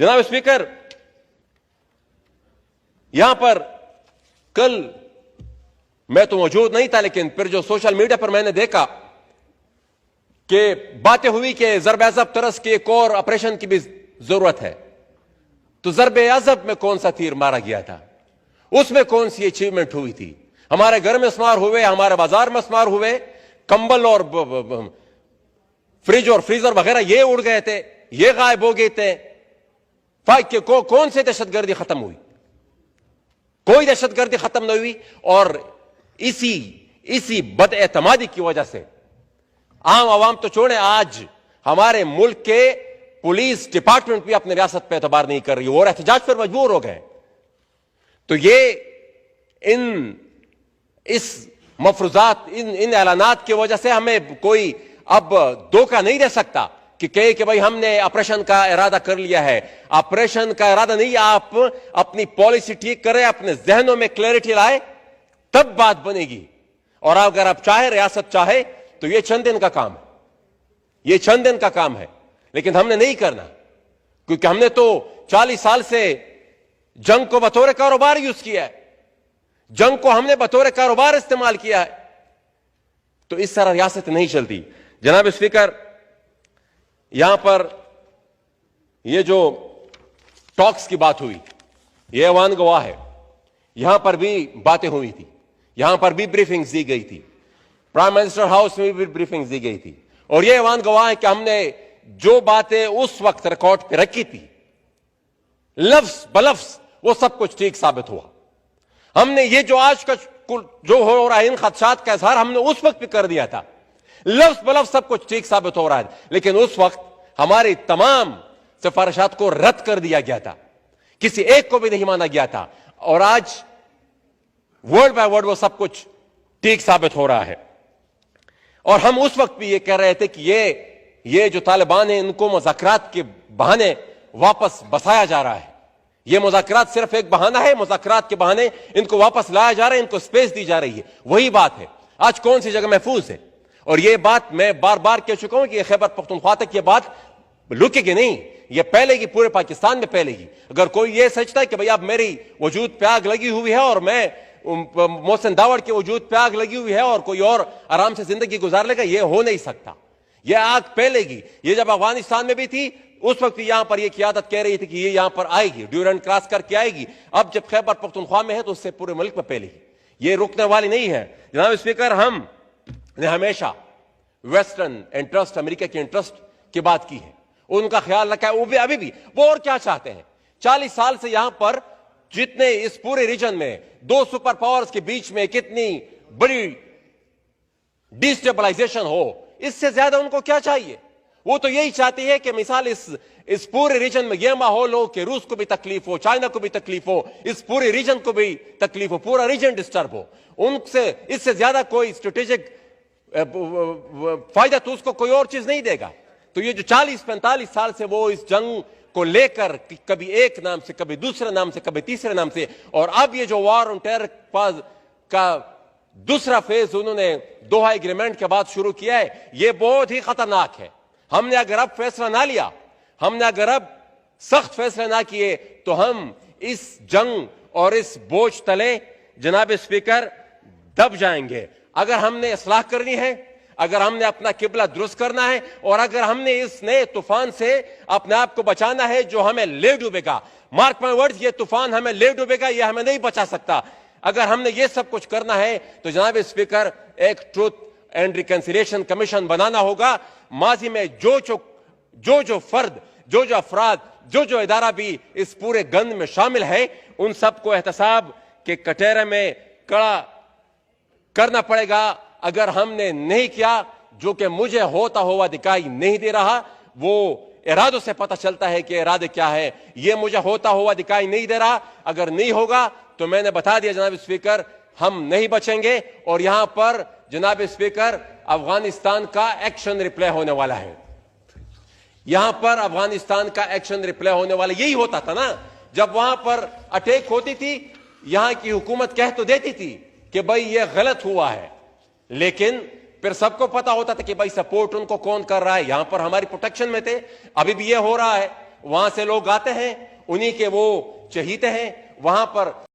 जनाब स्पीकर, यहां पर कल मैं तो मौजूद नहीं था, लेकिन फिर जो सोशल मीडिया पर मैंने देखा कि बातें हुई कि ज़रब अज़ब तरस के एक और ऑपरेशन की भी जरूरत है। तो ज़रब अज़ब में कौन सा तीर मारा गया था, उसमें कौन सी अचीवमेंट हुई थी? हमारे घर में स्मार हुए, हमारे बाजार में स्मार हुए, कंबल और फ्रिज और फ्रीजर वगैरह ये उड़ गए थे, ये गायब हो गए थे। कौन से दहशतगर्दी खत्म हुई? कोई दहशतगर्दी खत्म नहीं हुई। और इसी बदएतमादी की वजह से आम आवाम तो छोड़े, आज हमारे मुल्क के पुलिस डिपार्टमेंट भी अपने रियासत पे एतबार नहीं कर रही और एहतजाज पर मजबूर हो गए। तो ये इस मफरूजात, इन ऐलानात की वजह से हमें कोई अब धोखा नहीं दे सकता कि कहे कि भाई हमने ऑपरेशन का इरादा कर लिया है। ऑपरेशन का इरादा नहीं, आप अपनी पॉलिसी ठीक करें, अपने जहनों में क्लैरिटी लाए, तब बात बनेगी। और अगर आप चाहे, रियासत चाहे, तो ये चंद दिन का काम है, ये चंद दिन का काम है। लेकिन हमने नहीं करना, क्योंकि हमने तो 40 साल से जंग को बतौर कारोबार यूज किया है, जंग को हमने बतौर कारोबार इस्तेमाल किया है। तो इस तरह रियासत नहीं चलती। जनाब स्पीकर, यहां पर ये जो टॉक्स की बात हुई, ये ऐवान गवाह है, यहां पर भी बातें हुई थी, यहां पर भी ब्रीफिंग्स दी गई थी, प्राइम मिनिस्टर हाउस में भी ब्रीफिंग्स दी गई थी। और ये ऐवान गवाह है कि हमने जो बातें उस वक्त रिकॉर्ड पे रखी थी, लफ्ज बलफ्ज वो सब कुछ ठीक साबित हुआ। हमने ये जो आज का जो हो रहा है, इन खदशात का इजहार हमने उस वक्त भी कर दिया था, लफ्ज बलफ्ज सब कुछ ठीक साबित हो रहा है। लेकिन उस वक्त हमारी तमाम सिफारिशात को रद्द कर दिया गया था, किसी एक को भी नहीं माना गया था। और आज वर्ड बाय वर्ड वो सब कुछ ठीक साबित हो रहा है। और हम उस वक्त भी ये कह रहे थे कि ये जो तालिबान है, इनको मुज़ाकरात के बहाने वापस बसाया जा रहा है। ये मुज़ाकरात सिर्फ एक बहाना है, मुज़ाकरात के बहाने इनको वापस लाया जा रहा है, इनको स्पेस दी जा रही है। वही बात है, आज कौन सी जगह महफूज है। और ये बात मैं बार बार कह चुका हूं कि खैबर पख्तूनख्वा तक ये बात लुकेगी नहीं, ये फैलेगी, पूरे पाकिस्तान में फैलेगी। अगर कोई ये सोचता है कि भाई अब मेरी वजूद पे आग लगी हुई है और मैं मोहसिन दावड़ के वजूद पे आग लगी हुई है और कोई और आराम से जिंदगी गुजार लेगा, ये हो नहीं सकता। ये आग फैलेगी। ये जब अफगानिस्तान में भी थी, उस वक्त यहां पर ये क़ियादत कह रही थी कि ये यहां पर आएगी, ड्यूरेंट क्रॉस करके आएगी। अब जब खैबर पख्तूनख्वा में है तो उससे पूरे मुल्क में फैलेगी। ये रुकने वाली नहीं है। जनाब स्पीकर, हम ने हमेशा वेस्टर्न इंटरेस्ट, अमेरिका के इंटरेस्ट की बात की है, उनका ख्याल रखा है। वो भी अभी भी वो और क्या चाहते हैं? 40 साल से यहां पर जितने इस पूरे रीजन में दो सुपर पावर्स के बीच में कितनी बड़ी डिस्टेबलाइजेशन हो, इससे ज्यादा उनको क्या चाहिए? वो तो यही चाहती है कि मिसाल इस पूरे रीजन में यह माहौल हो कि रूस को भी तकलीफ हो, चाइना को भी तकलीफ हो, इस पूरे रीजन को भी तकलीफ हो, पूरा रीजन डिस्टर्ब हो। उनसे इससे ज्यादा कोई स्ट्रेटेजिक फायदा तो उसको कोई और चीज नहीं देगा। तो ये जो 40-45 साल से वो इस जंग को लेकर कभी एक नाम से, कभी दूसरे नाम से, कभी तीसरे नाम से, और अब ये जो वॉर ऑन टेरर का दूसरा फेज उन्होंने दोहा एग्रीमेंट के बाद शुरू किया है, ये बहुत ही खतरनाक है। हमने अगर अब फैसला ना लिया, हमने अगर अब सख्त फैसले ना किए, तो हम इस जंग और इस बोझ तले जनाब स्पीकर दब जाएंगे। अगर हमने इस्लाह करनी है, अगर हमने अपना किबला दुरुस्त करना है, और अगर हमने इस नए तूफान से अपने आप को बचाना है जो हमें ले डूबेगा, मार्क माय वर्ड्स, ये तूफान हमें ले डूबेगा, ये हमें नहीं बचा सकता। अगर हमने ये सब कुछ करना है तो जनाब स्पीकर एक ट्रूथ एंड रिकंसिलिएशन कमीशन बनाना होगा। माजी में जो फर्द, जो अफराद, जो इदारा भी इस पूरे गंद में शामिल है, उन सबको एहतसाब के कटहरे में कड़ा करना पड़ेगा। अगर हमने नहीं किया, जो कि मुझे होता हुआ दिखाई नहीं दे रहा, वो इरादों से पता चलता है कि इरादे क्या है, ये मुझे होता हुआ दिखाई नहीं दे रहा। अगर नहीं होगा तो मैंने बता दिया जनाब स्पीकर, हम नहीं बचेंगे। और यहां पर जनाब स्पीकर अफगानिस्तान का एक्शन रिप्ले होने वाला है। यहां पर अफगानिस्तान का एक्शन रिप्ले होने वाला यही होता था ना, जब वहां पर अटैक होती थी, यहां की हुकूमत कह तो देती थी कि भाई ये गलत हुआ है, लेकिन फिर सबको पता होता था कि भाई सपोर्ट उनको कौन कर रहा है। यहां पर हमारी प्रोटेक्शन में थे। अभी भी ये हो रहा है, वहां से लोग आते हैं, उन्हीं के वो चहीते हैं, वहां पर